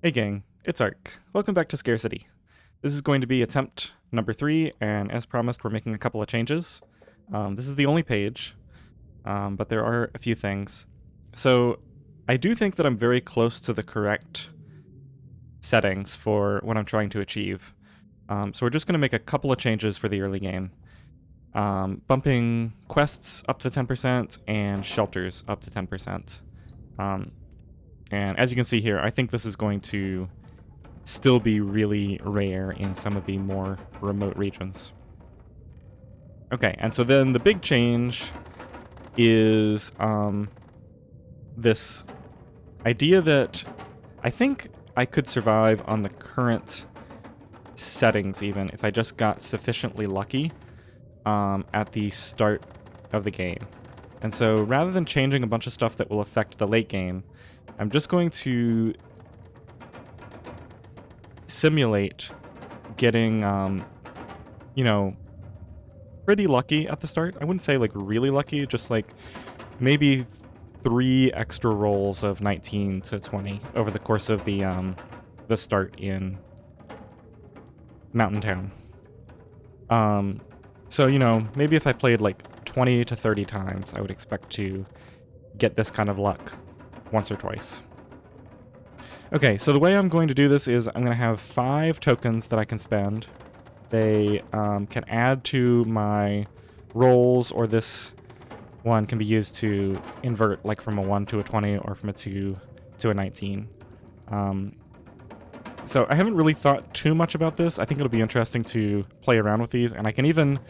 Hey gang, it's Ark. Welcome back to Scarcity. This is going to be attempt number 3, and as promised, we're making a couple of changes. This is the only page, but there are a few things. So, I do think that I'm very close to the correct settings for what I'm trying to achieve. So we're just going to make a couple of changes for the early game. Bumping quests up to 10% and shelters up to 10%. And as you can see here, I think this is going to still be really rare in some of the more remote regions. Okay, and so then the big change is this idea that I think I could survive on the current settings even if I just got sufficiently lucky at the start of the game. And so rather than changing a bunch of stuff that will affect the late game, I'm just going to simulate getting, you know, pretty lucky at the start. I wouldn't say like really lucky, just like maybe 3 extra rolls of 19 to 20 over the course of the start in Mountain Town. So, you know, maybe if I played like 20 to 30 times, I would expect to get this kind of luck once or twice. Okay, so the way I'm going to do this is I'm going to have 5 tokens that I can spend. They can add to my rolls, or this one can be used to invert, like from a 1 to a 20 or from a 2 to a 19. So I haven't really thought too much about this. I think it'll be interesting to play around with these, and I can even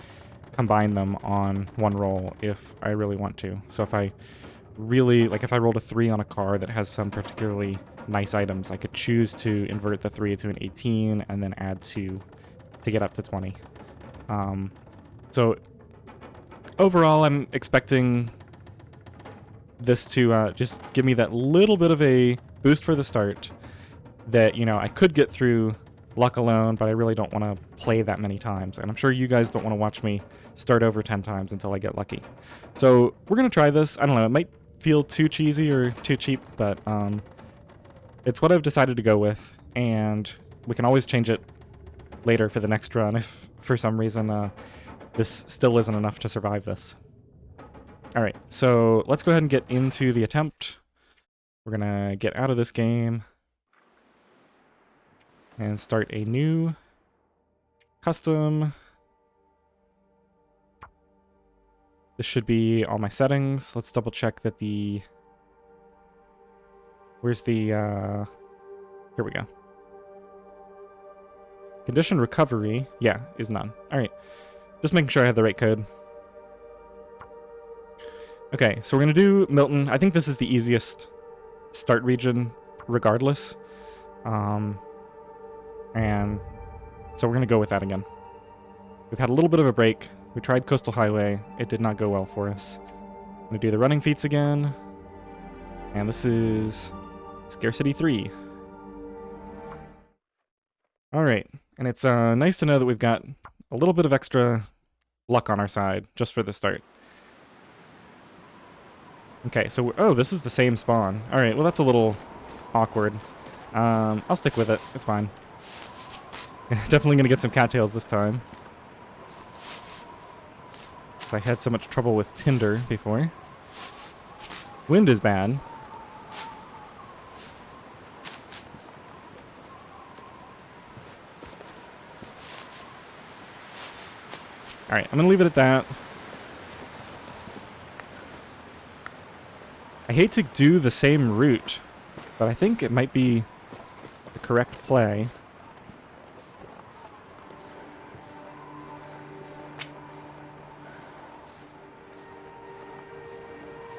combine them on one roll if I really want to. So if I really, like if I rolled a 3 on a card that has some particularly nice items, I could choose to invert the 3 to an 18 and then add 2 to get up to 20. So overall, I'm expecting this to just give me that little bit of a boost for the start that, you know, I could get through luck alone, but I really don't want to play that many times. And I'm sure you guys don't want to watch me start over 10 times until I get lucky. So we're going to try this. I don't know, it might feel too cheesy or too cheap, but it's what I've decided to go with, and we can always change it later for the next run if for some reason this still isn't enough to survive this. Alright, so let's go ahead and get into the attempt. We're gonna get out of this game and start a new custom. This should be all my settings. Let's double check that the... Where's the... Here we go. Condition recovery, yeah, is none. Alright, just making sure I have the right code. Okay, so we're going to do Milton. I think this is the easiest start region regardless. And so we're going to go with that again. We've had a little bit of a break. We tried Coastal Highway. It did not go well for us. I'm going to do the running feats again. And this is Scarcity 3. Alright, and it's nice to know that we've got a little bit of extra luck on our side just for the start. Okay, so oh, this is the same spawn. Alright, well that's a little awkward. I'll stick with it. It's fine. Definitely gonna get some cattails this time. I had so much trouble with Tinder before. Wind is bad. Alright, I'm gonna leave it at that. I hate to do the same route, but I think it might be the correct play.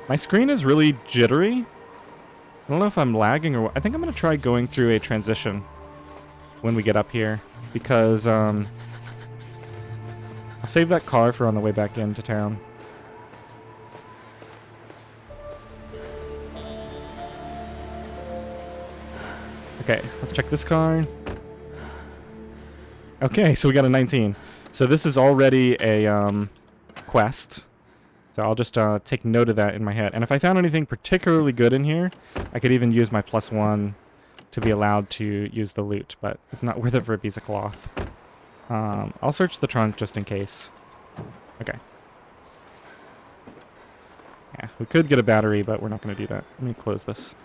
My screen is really jittery. I don't know if I'm lagging or what. I think I'm going to try going through a transition when we get up here, because I'll save that car for on the way back into town. Okay, let's check this car. Okay, so we got a 19. So this is already a quest. So I'll just take note of that in my head. And if I found anything particularly good in here, I could even use my +1 to be allowed to use the loot, but it's not worth it for a piece of cloth. I'll search the trunk just in case. Okay. Yeah, we could get a battery, but we're not going to do that. Let me close this.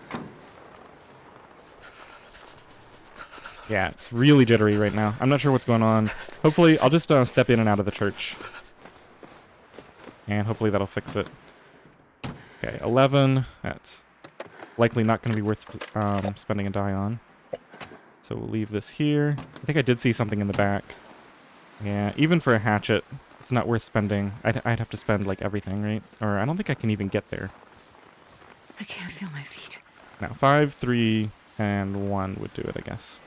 Yeah, it's really jittery right now. I'm not sure what's going on. Hopefully, I'll just step in and out of the church. And hopefully that'll fix it. Okay, 11. That's likely not going to be worth spending a die on. So we'll leave this here. I think I did see something in the back. Yeah, even for a hatchet, it's not worth spending. I'd have to spend, like, everything, right? Or I don't think I can even get there. I can't feel my feet. Now, 5, 3, and 1 would do it, I guess.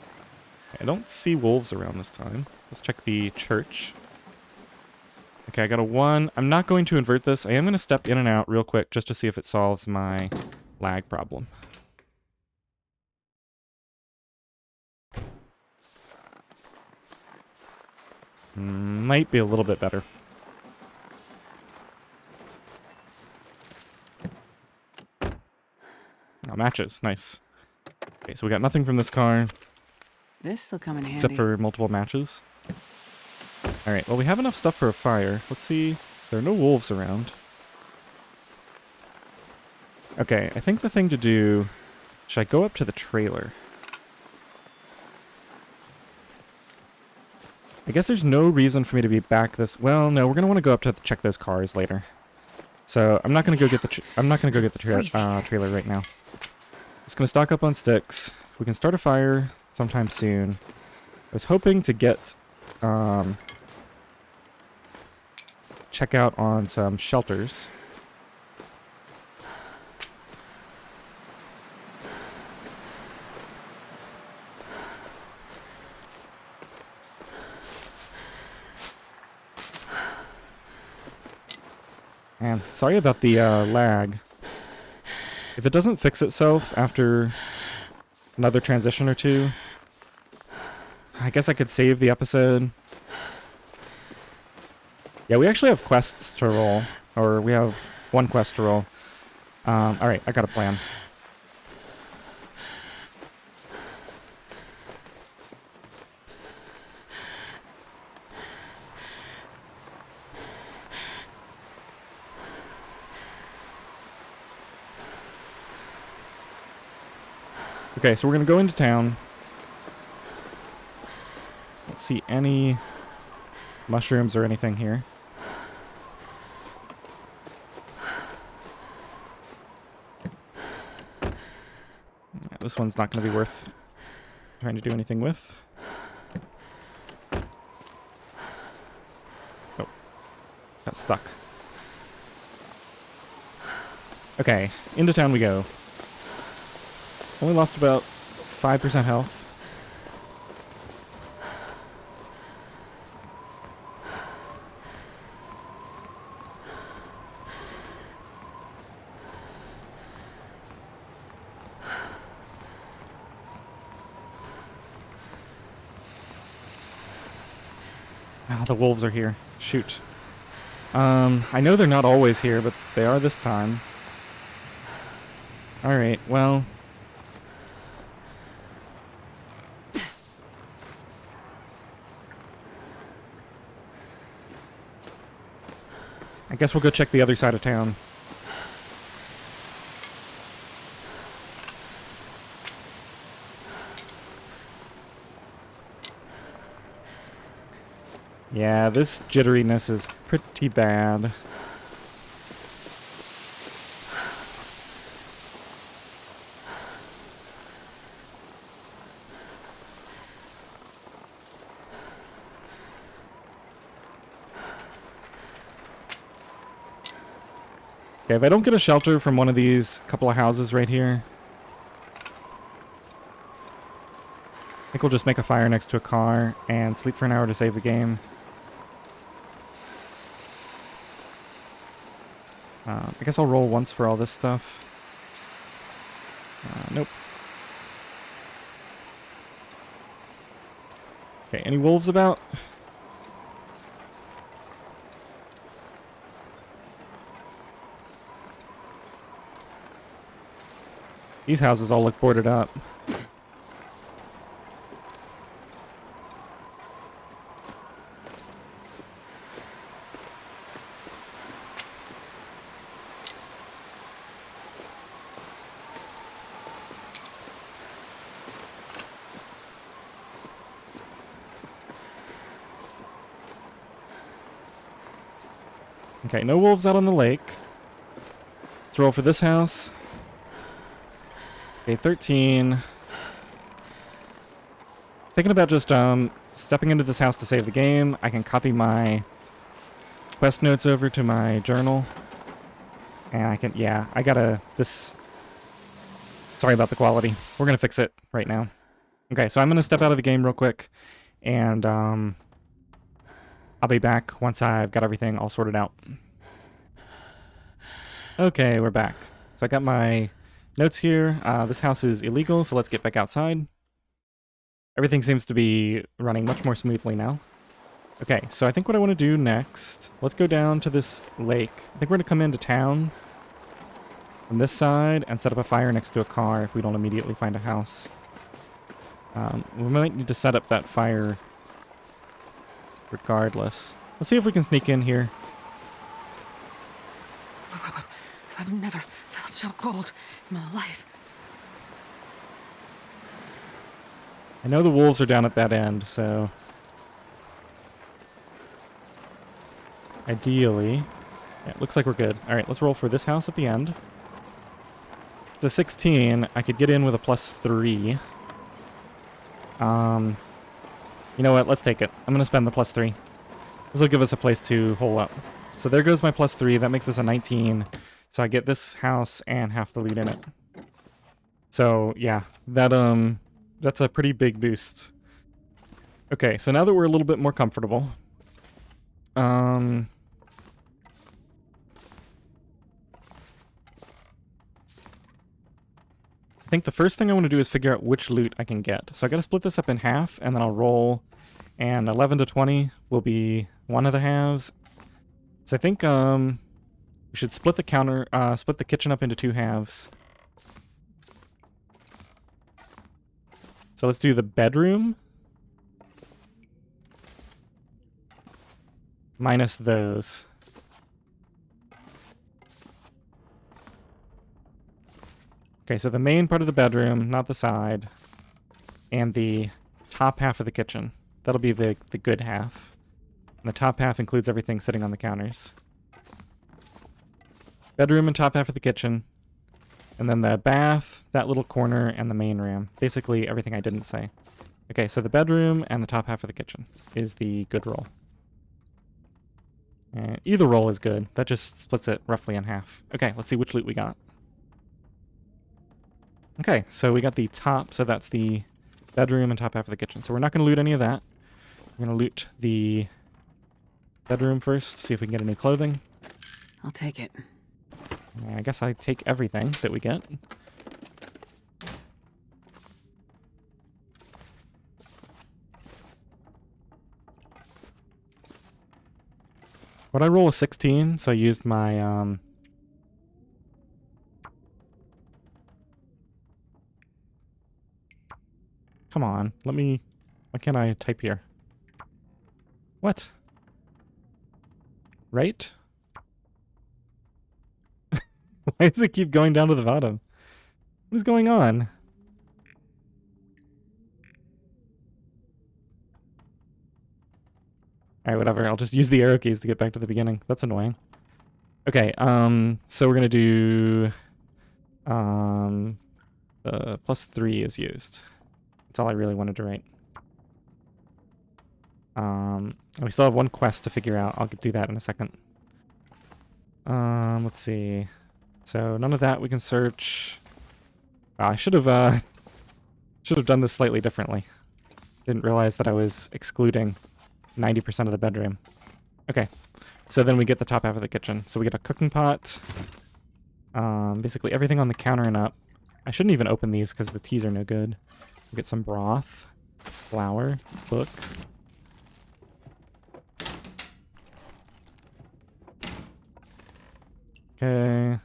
I don't see wolves around this time. Let's check the church. Okay, I got a 1. I'm not going to invert this. I am going to step in and out real quick just to see if it solves my lag problem. Might be a little bit better. Oh, matches. Nice. Okay, so we got nothing from this car. This'll come in handy. Except for multiple matches. Alright, well we have enough stuff for a fire. Let's see. There are no wolves around. Okay, I think the thing to do... Should I go up to the trailer? I guess there's no reason for me to be back this... Well, no, we're going to want to go up to check those cars later. So, I'm not going to go get the... I'm not going to go get the trailer right now. Just going to stock up on sticks. We can start a fire sometime soon. I was hoping to get... check out on some shelters. Man, sorry about the lag. If it doesn't fix itself after another transition or two, I guess I could save the episode. Yeah, we actually have quests to roll. Or we have one quest to roll. Alright, I got a plan. Okay, so we're going to go into town. Don't see any mushrooms or anything here. Yeah, this one's not going to be worth trying to do anything with. Oh, got stuck. Okay, into town we go. Only lost about 5% health. Ah, the wolves are here. Shoot. I know they're not always here, but they are this time. Alright, well... I guess we'll go check the other side of town. Yeah, this jitteriness is pretty bad. Okay, if I don't get a shelter from one of these couple of houses right here, I think we'll just make a fire next to a car and sleep for an hour to save the game. I guess I'll roll once for all this stuff. Nope. Okay, any wolves about? These houses all look boarded up. Okay, no wolves out on the lake. Let's roll for this house. Okay, 13. Thinking about just stepping into this house to save the game. I can copy my quest notes over to my journal. And I can, yeah, I gotta, sorry about the quality. We're gonna fix it right now. Okay, so I'm gonna step out of the game real quick. And I'll be back once I've got everything all sorted out. Okay, we're back. So I got my notes here. This house is illegal, so let's get back outside. Everything seems to be running much more smoothly now. Okay, so I think what I want to do next, let's go down to this lake. I think we're going to come into town from this side and set up a fire next to a car if we don't immediately find a house. We might need to set up that fire regardless. Let's see if we can sneak in here. I've never felt so cold in my life. I know the wolves are down at that end, so ideally, yeah, it looks like we're good. All right, let's roll for this house at the end. It's a 16. I could get in with a +3. You know what? Let's take it. I'm going to spend the +3. This will give us a place to hole up. So there goes my +3. That makes this a 19. So I get this house and half the loot in it. So yeah, that's a pretty big boost. Okay, so now that we're a little bit more comfortable, I think the first thing I want to do is figure out which loot I can get. So I got to split this up in half, and then I'll roll, and 11 to 20 will be one of the halves. So I think we should split the kitchen up into 2 halves. So let's do the bedroom minus those. Okay, so the main part of the bedroom, not the side, and the top half of the kitchen. That'll be the good half. And the top half includes everything sitting on the counters. Bedroom and top half of the kitchen. And then the bath, that little corner, and the main room. Basically everything I didn't say. Okay, so the bedroom and the top half of the kitchen is the good roll. And either roll is good. That just splits it roughly in half. Okay, let's see which loot we got. Okay, so we got the top, so that's the bedroom and top half of the kitchen. So we're not going to loot any of that. We're going to loot the bedroom first, see if we can get any clothing. I'll take it. I guess I take everything that we get. Would I roll a 16? So I used my come on, why can't I type here? What? Right? Why does it keep going down to the bottom? What is going on? Alright, whatever. I'll just use the arrow keys to get back to the beginning. That's annoying. Okay, so we're gonna do +3 is used. That's all I really wanted to write. We still have one quest to figure out. I'll do that in a second. Let's see. So none of that we can search. I should have done this slightly differently. Didn't realize that I was excluding 90% of the bedroom. Okay, so then we get the top half of the kitchen. So we get a cooking pot. Basically everything on the counter and up. I shouldn't even open these because the teas are no good. We get some broth, flour, book. Okay.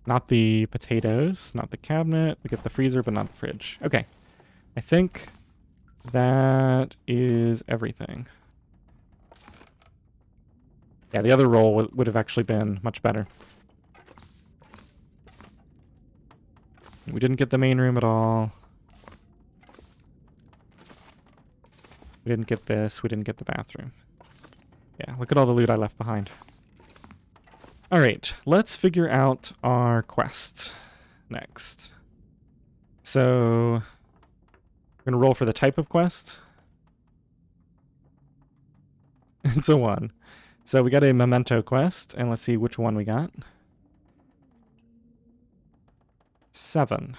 Not the potatoes, not the cabinet. We get the freezer, but not the fridge. Okay. I think that is everything. Yeah, the other roll would have actually been much better. We didn't get the main room at all. We didn't get this. We didn't get the bathroom. Yeah, look at all the loot I left behind. Alright, let's figure out our quest next. So, we're going to roll for the type of quest. It's a 1. So we got a memento quest, and let's see which one we got. 7.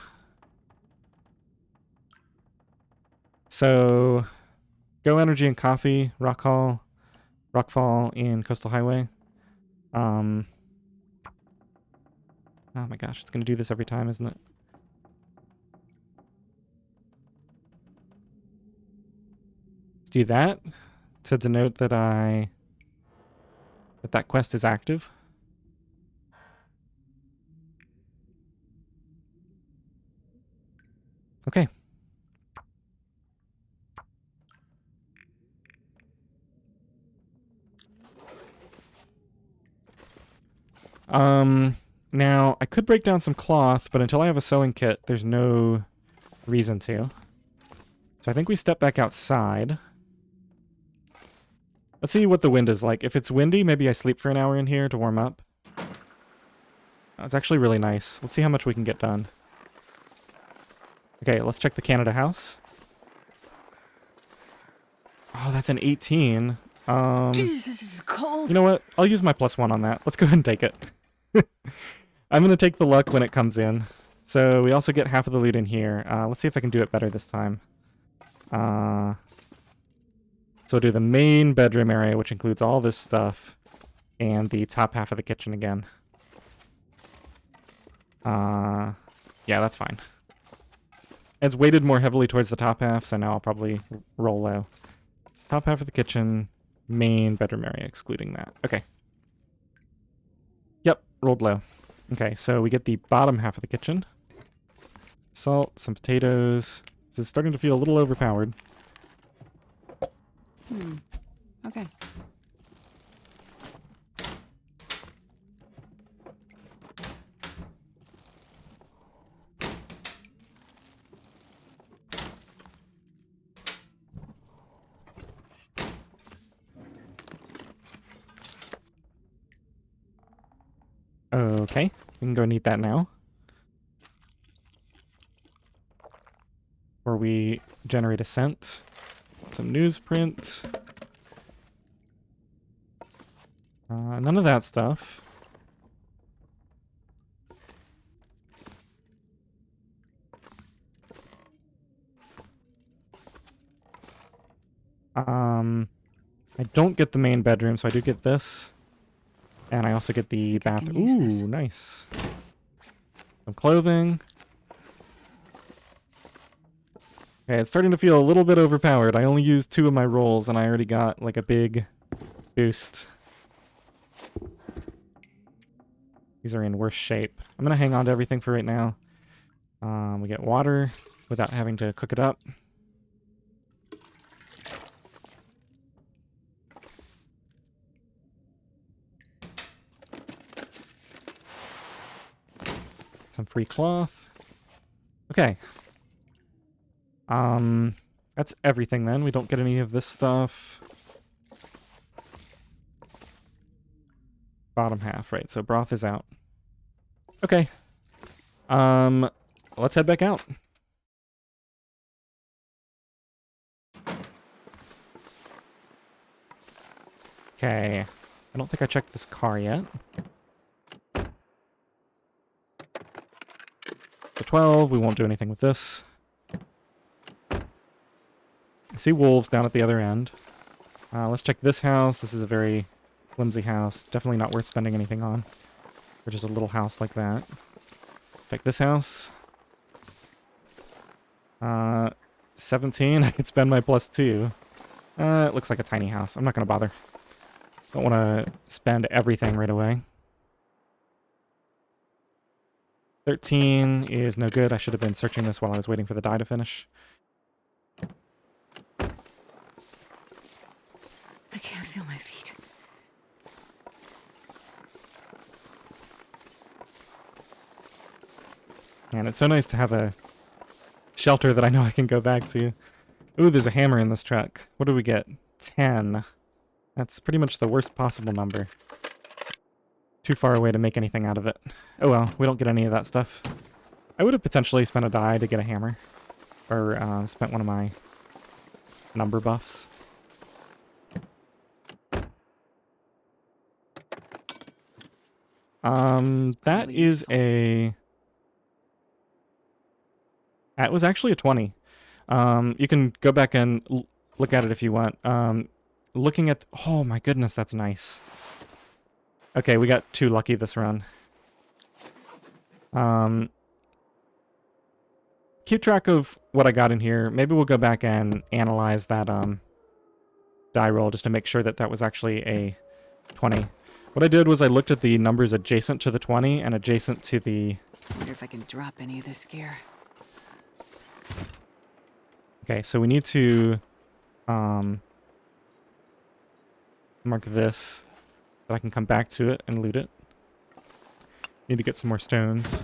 So, Go Energy and Coffee, Rockfall in Coastal Highway. Oh my gosh, it's going to do this every time, isn't it? Let's do that to denote that that quest is active. Okay. Now, I could break down some cloth, but until I have a sewing kit, there's no reason to. So I think we step back outside. Let's see what the wind is like. If it's windy, maybe I sleep for an hour in here to warm up. Oh, it's actually really nice. Let's see how much we can get done. Okay, let's check the Canada house. Oh, that's an 18. Jeez, this is cold. You know what? I'll use my +1 on that. Let's go ahead and take it. I'm going to take the luck when it comes in. So we also get half of the loot in here. Let's see if I can do it better this time. So we'll do the main bedroom area, which includes all this stuff, and the top half of the kitchen again. Yeah, that's fine. It's weighted more heavily towards the top half, so now I'll probably roll low. Top half of the kitchen, main bedroom area, excluding that. Okay. Yep, rolled low. Okay, so we get the bottom half of the kitchen. Salt, some potatoes. This is starting to feel a little overpowered. Okay. Okay, we can go and eat that now. Or we generate a scent. Some newsprint. None of that stuff. I don't get the main bedroom, so I do get this. And I also get the bath. Ooh, nice. Some clothing. Okay, it's starting to feel a little bit overpowered. I only used 2 of my rolls, and I already got, like, a big boost. These are in worse shape. I'm going to hang on to everything for right now. We get water without having to cook it up. Some free cloth. Okay. That's everything then. We don't get any of this stuff. Bottom half, right? So broth is out. Okay. Let's head back out. Okay. I don't think I checked this car yet. So 12, we won't do anything with this. I see wolves down at the other end. Let's check this house. This is a very flimsy house. Definitely not worth spending anything on. For just a little house like that. Check this house. 17. I could spend my +2. It looks like a tiny house. I'm not going to bother. Don't want to spend everything right away. 13 is no good. I should have been searching this while I was waiting for the dye to finish. I can't feel my feet. And it's so nice to have a shelter that I know I can go back to. Ooh, there's a hammer in this truck. What do we get? 10. That's pretty much the worst possible number. too far away to make anything out of it. Oh well, we don't get any of that stuff. I would have potentially spent a die to get a hammer. Or spent one of my number buffs. That is a... That was actually a 20. You can go back and look at it if you want. Looking at... Oh my goodness, that's nice. Okay, we got 2 lucky this run. Keep track of what I got in here. Maybe we'll go back and analyze that die roll just to make sure that that was actually a 20. What I did was I looked at the numbers adjacent to the 20 and adjacent to the... I wonder if I can drop any of this gear. Okay, so we need to mark this so I can come back to it and loot it. Need to get some more stones.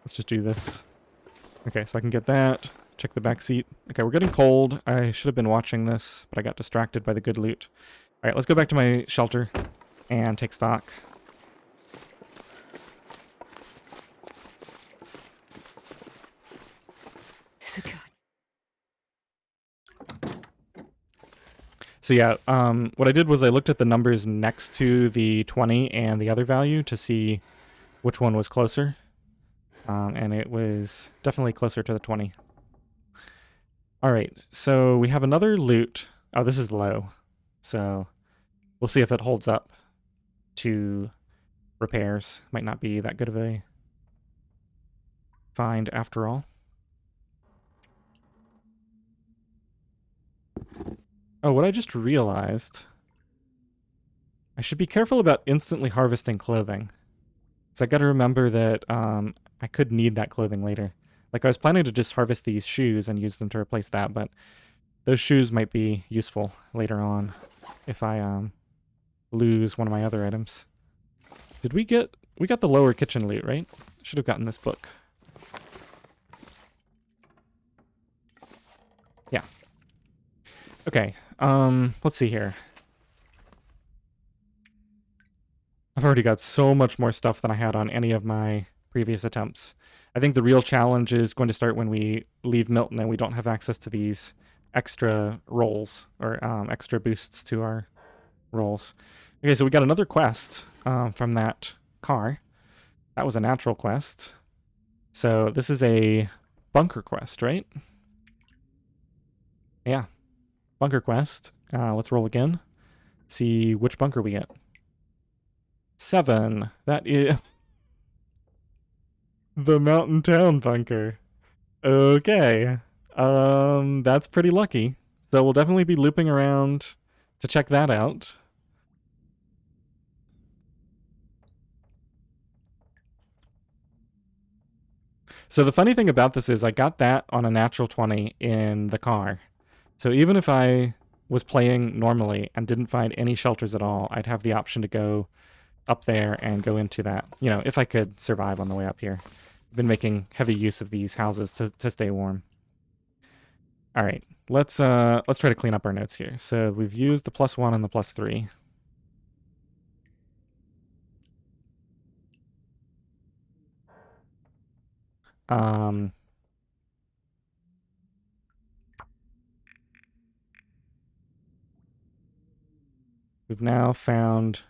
Let's just do this. Okay, so I can get that. Check the back seat. Okay, we're getting cold. I should have been watching this, but I got distracted by the good loot. All right, let's go back to my shelter and take stock. Is it good? So yeah, what I did was I looked at the numbers next to the 20 and the other value to see which one was closer. And it was definitely closer to the 20. Alright, so we have another loot. Oh, this is low. So we'll see if it holds up to repairs. Might not be that good of a find after all. Oh, what I just realized... I should be careful about instantly harvesting clothing. So I gotta remember that I could need that clothing later. Like, I was planning to just harvest these shoes and use them to replace that, but those shoes might be useful later on if I lose one of my other items. Did we get... We got the lower kitchen loot, right? Should have gotten this book. Yeah. Okay, let's see here. I've already got so much more stuff than I had on any of my previous attempts. I think the real challenge is going to start when we leave Milton and we don't have access to these extra rolls, or extra boosts to our rolls. Okay, so we got another quest from that car. That was a natural quest. So this is a bunker quest, right? Yeah, bunker quest. Let's roll again. See which bunker we get. 7. That is the Mountain Town bunker. Okay. That's pretty lucky. So we'll definitely be looping around to check that out. So the funny thing about this is I got that on a natural 20 in the car. So even if I was playing normally and didn't find any shelters at all, I'd have the option to go up there and go into that, you know, if I could survive on the way up here. I've been making heavy use of these houses to stay warm. All right, let's try to clean up our notes here. So we've used the +1 and the +3. We've now found...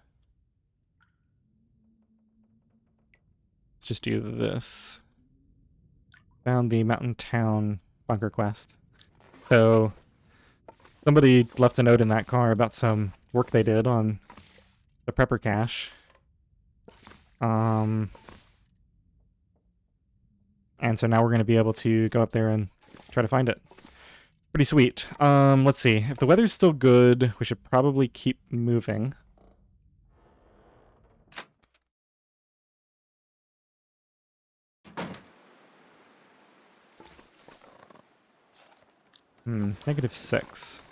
Let's just do this. Found the Mountain Town bunker quest. So somebody left a note in that car about some work they did on the prepper cache. And so now we're going to be able to go up there and try to find it. Pretty sweet. Let's see. If the weather's still good, we should probably keep moving. -6.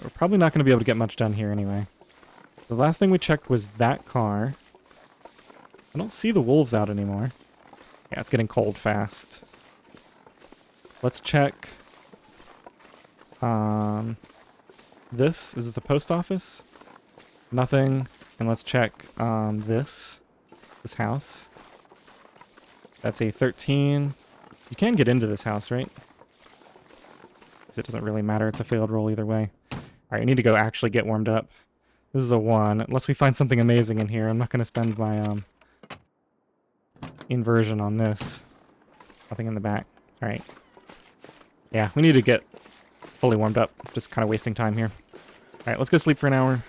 We're probably not going to be able to get much done here anyway. The last thing we checked was that car. I don't see the wolves out anymore. Yeah, it's getting cold fast. Let's check. This is it the post office? Nothing. And let's check this house. That's a 13. You can get into this house, right? Because it doesn't really matter. It's a failed roll either way. Alright, I need to go actually get warmed up. This is a 1. Unless we find something amazing in here. I'm not going to spend my inversion on this. Nothing in the back. Alright. Yeah, we need to get fully warmed up. Just kind of wasting time here. Alright, let's go sleep for an hour.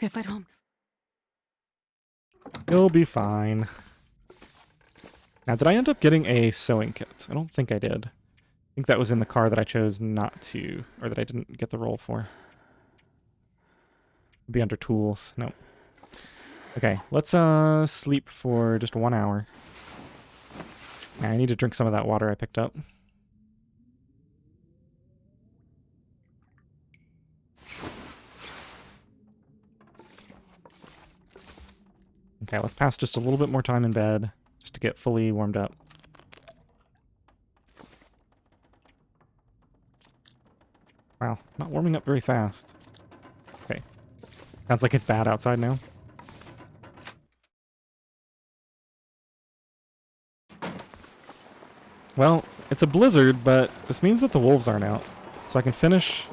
If I don't... You'll be fine. Now, did I end up getting a sewing kit? I don't think I did. I think that was in the car that I chose not to, or that I didn't get the roll for. It'd be under tools. No. Okay, let's sleep for just 1 hour. Now, I need to drink some of that water I picked up. Okay, let's pass just a little bit more time in bed, just to get fully warmed up. Wow, not warming up very fast. Okay. Sounds like it's bad outside now. Well, it's a blizzard, but this means that the wolves aren't out. So I can finish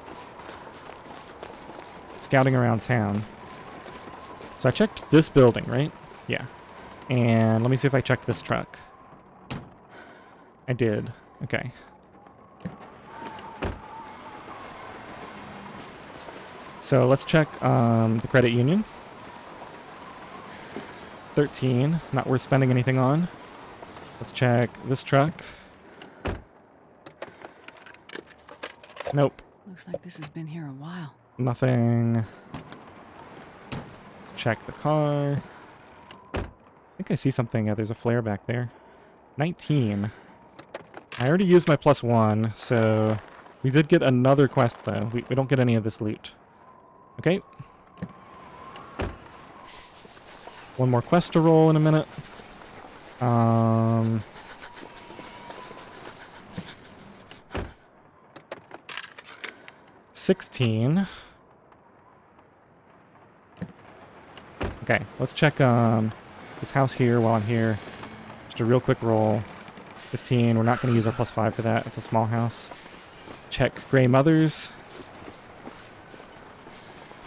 scouting around town. So I checked this building, right? Yeah. And let me see if I checked this truck. I did. Okay. So let's check the credit union. 13. Not worth spending anything on. Let's check this truck. Nope. Looks like this has been here a while. Nothing. Let's check the car. I think I see something. Yeah, there's a flare back there. 19. I already used my +1, so we did get another quest, though. We don't get any of this loot. Okay. One more quest to roll in a minute. 16. Okay, let's check this house here while I'm here. Just a real quick roll. 15. We're not going to use our +5 for that. It's a small house. Check Grey Mothers.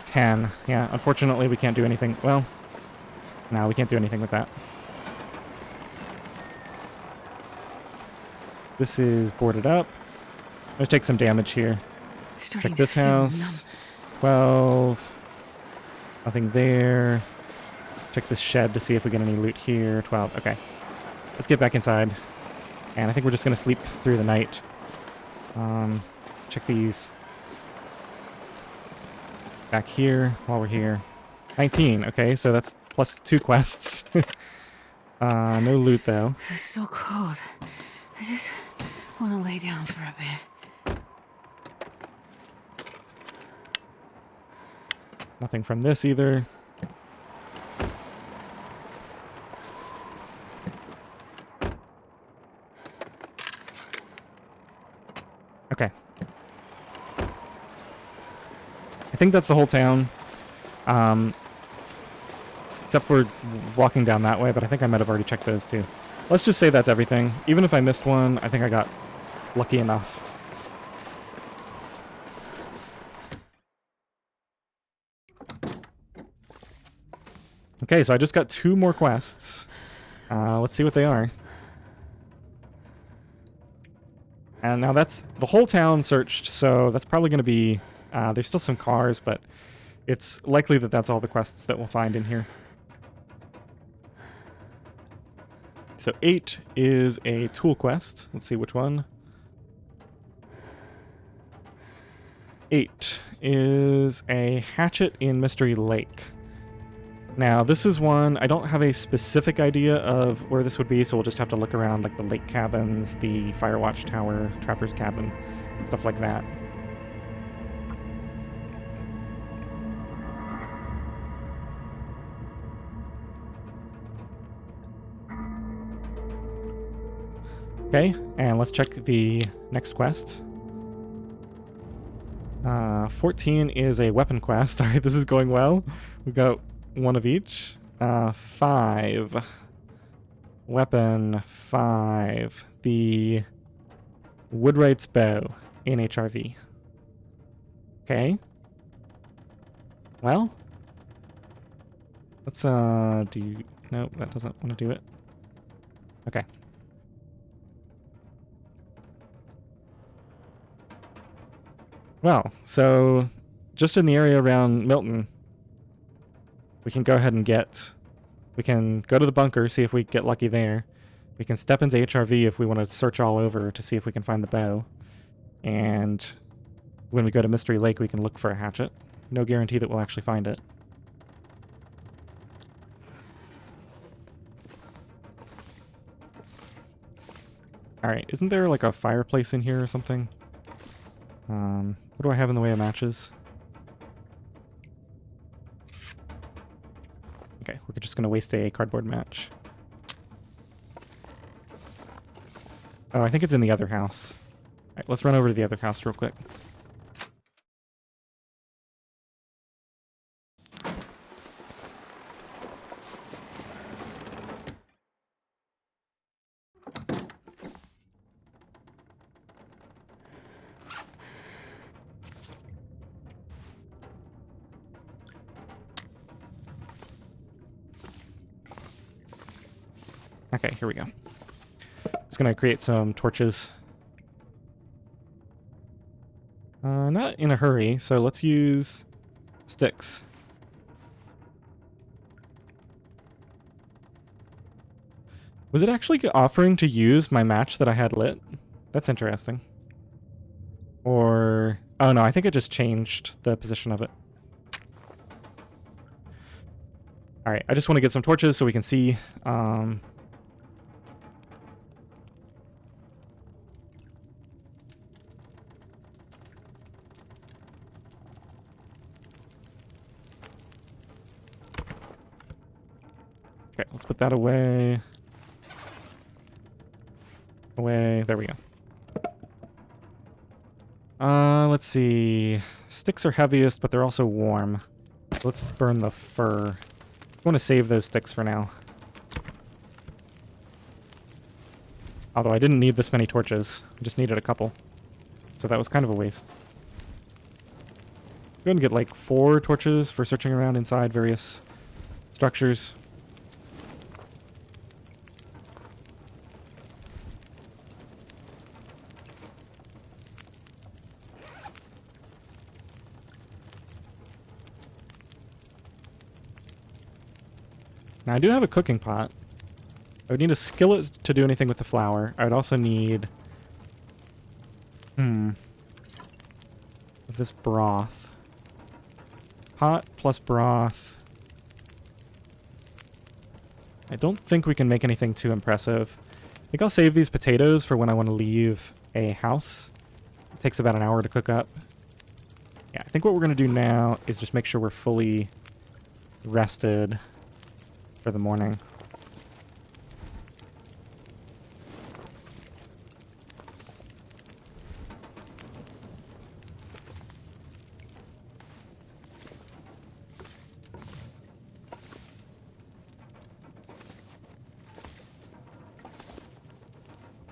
10. Yeah, unfortunately we can't do anything. Well, no, we can't do anything with that. This is boarded up. I'm going to take some damage here. Check this house. 12. Nothing there. Check this shed to see if we get any loot here. 12. Okay. Let's get back inside. And I think we're just going to sleep through the night. Check these back here while we're here. 19. Okay, so that's +2 quests. No loot, though. It's so cold. I just want to lay down for a bit. Nothing from this either. Okay. I think that's the whole town. Except for walking down that way, but I think I might have already checked those too. Let's just say that's everything. Even if I missed one, I think I got lucky enough. Okay, so I just got 2 more quests. Let's see what they are. And now that's the whole town searched, so that's probably going to be... there's still some cars, but it's likely that that's all the quests that we'll find in here. So 8 is a tool quest. Let's see which one. 8 is a hatchet in Mystery Lake. Now, this is one, I don't have a specific idea of where this would be, so we'll just have to look around, like the lake cabins, the Firewatch Tower, Trapper's Cabin, stuff like that. Okay, and let's check the next quest. 14 is a weapon quest. Alright, this is going well. We've got one of each. 5. Weapon 5. The Woodwright's bow in HRV. Okay. Well. Let's do... Nope, that doesn't want to do it. Okay. Well, so just in the area around Milton, we can go ahead and get... We can go to the bunker, see if we get lucky there. We can step into HRV if we want to search all over to see if we can find the bow. And when we go to Mystery Lake, we can look for a hatchet. No guarantee that we'll actually find it. Alright, isn't there like a fireplace in here or something? What do I have in the way of matches? Okay, we're just gonna waste a cardboard match. Oh, I think it's in the other house. Alright, let's run over to the other house real quick. Okay, here we go. Just gonna create some torches. Not in a hurry, so let's use sticks. Was it actually offering to use my match that I had lit? That's interesting. Or... Oh no, I think it just changed the position of it. Alright, I just want to get some torches so we can see... Okay, let's put that away. Away. There we go. Let's see. Sticks are heaviest, but they're also warm. Let's burn the fur. I want to save those sticks for now. Although I didn't need this many torches. I just needed a couple. So that was kind of a waste. Go ahead and get like 4 torches for searching around inside various structures. Now, I do have a cooking pot. I would need a skillet to do anything with the flour. I would also need... this broth. Pot plus broth. I don't think we can make anything too impressive. I think I'll save these potatoes for when I want to leave a house. It takes about an hour to cook up. Yeah, I think what we're going to do now is just make sure we're fully rested for the morning.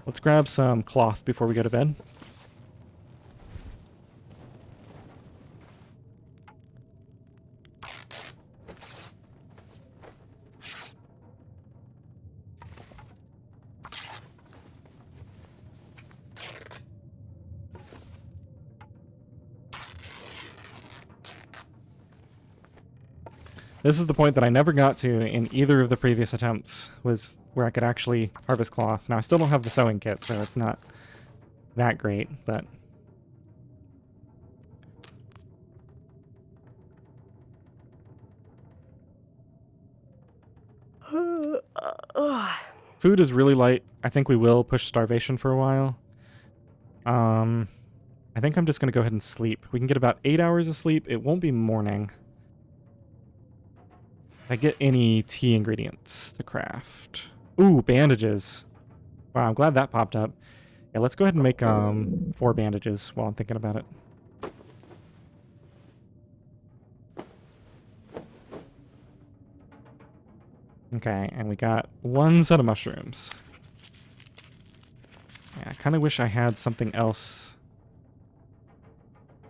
Let's grab some cloth before we go to bed. This is the point that I never got to in either of the previous attempts, was where I could actually harvest cloth. Now, I still don't have the sewing kit, so it's not that great, but... Food is really light. I think we will push starvation for a while. I think I'm just going to go ahead and sleep. We can get about 8 hours of sleep. It won't be morning. I get any tea ingredients to craft. Ooh, bandages. Wow, I'm glad that popped up. Yeah, let's go ahead and make 4 bandages while I'm thinking about it. Okay, and we got one set of mushrooms. Yeah, I kind of wish I had something else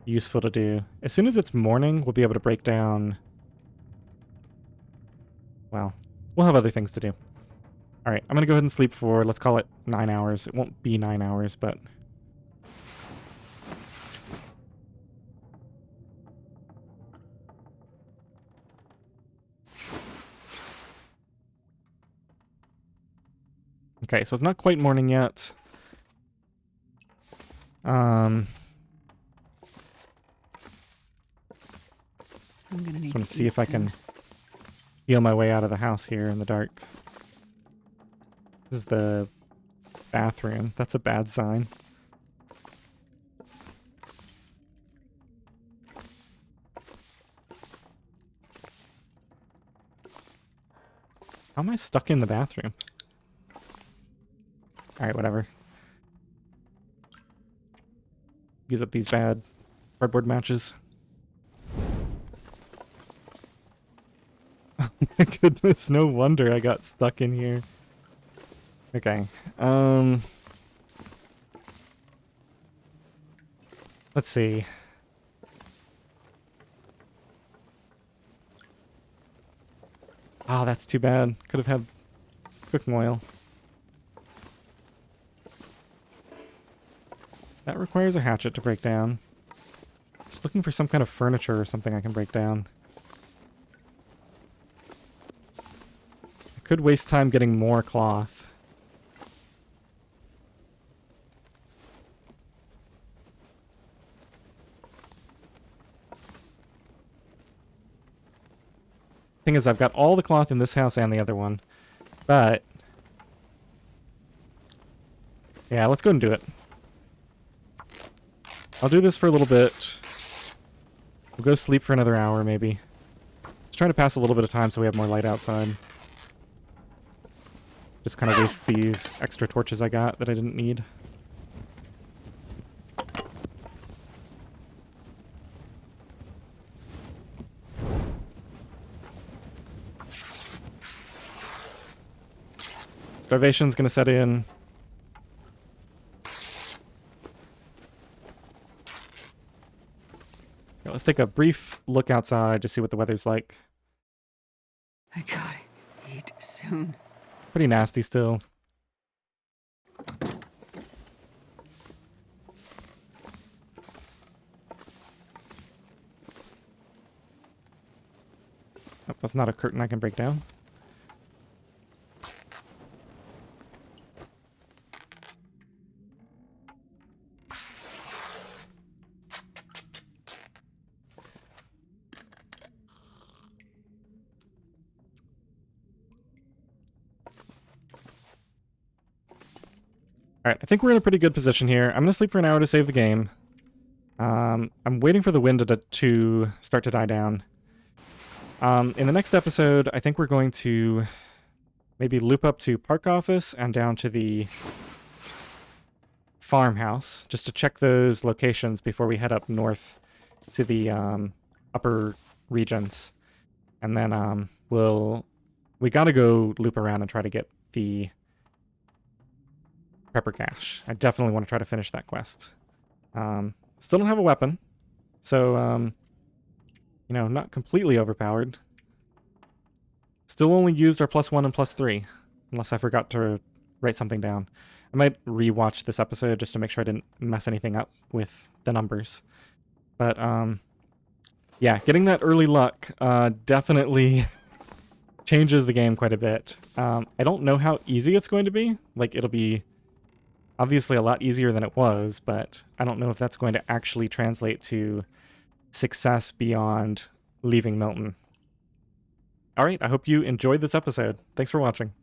useful to do. As soon as it's morning, we'll be able to break down... Well, we'll have other things to do. Alright, I'm going to go ahead and sleep for, let's call it 9 hours. It won't be 9 hours, but... Okay, so it's not quite morning yet. I'm gonna need Just want to to see eat if I soon. can feel my way out of the house here in the dark. This is the bathroom. That's a bad sign. How am I stuck in the bathroom? Alright, whatever. Use up these bad cardboard matches. Oh my goodness, no wonder I got stuck in here. Okay. Let's see. Oh, that's too bad. Could have had cooking oil. That requires a hatchet to break down. Just looking for some kind of furniture or something I can break down. I could waste time getting more cloth. Thing is, I've got all the cloth in this house and the other one. But... yeah, let's go and do it. I'll do this for a little bit. We'll go sleep for another hour, maybe. Just trying to pass a little bit of time so we have more light outside. Just kind of waste these extra torches I got that I didn't need. Starvation's gonna set in. Yeah, let's take a brief look outside to see what the weather's like. I gotta eat soon. Pretty nasty still. Oh, that's not a curtain I can break down. Alright, I think we're in a pretty good position here. I'm going to sleep for an hour to save the game. I'm waiting for the wind to start to die down. In the next episode, I think we're going to maybe loop up to Park Office and down to the farmhouse, just to check those locations before we head up north to the upper regions. And then we gotta go loop around and try to get the Prepper Cache. I definitely want to try to finish that quest. Still don't have a weapon, so, you know, not completely overpowered. Still only used our +1 and +3, unless I forgot to write something down. I might rewatch this episode just to make sure I didn't mess anything up with the numbers. But, yeah, getting that early luck definitely changes the game quite a bit. I don't know how easy it's going to be. Like, it'll be obviously a lot easier than it was, but I don't know if that's going to actually translate to success beyond leaving Milton. Alright, I hope you enjoyed this episode. Thanks for watching.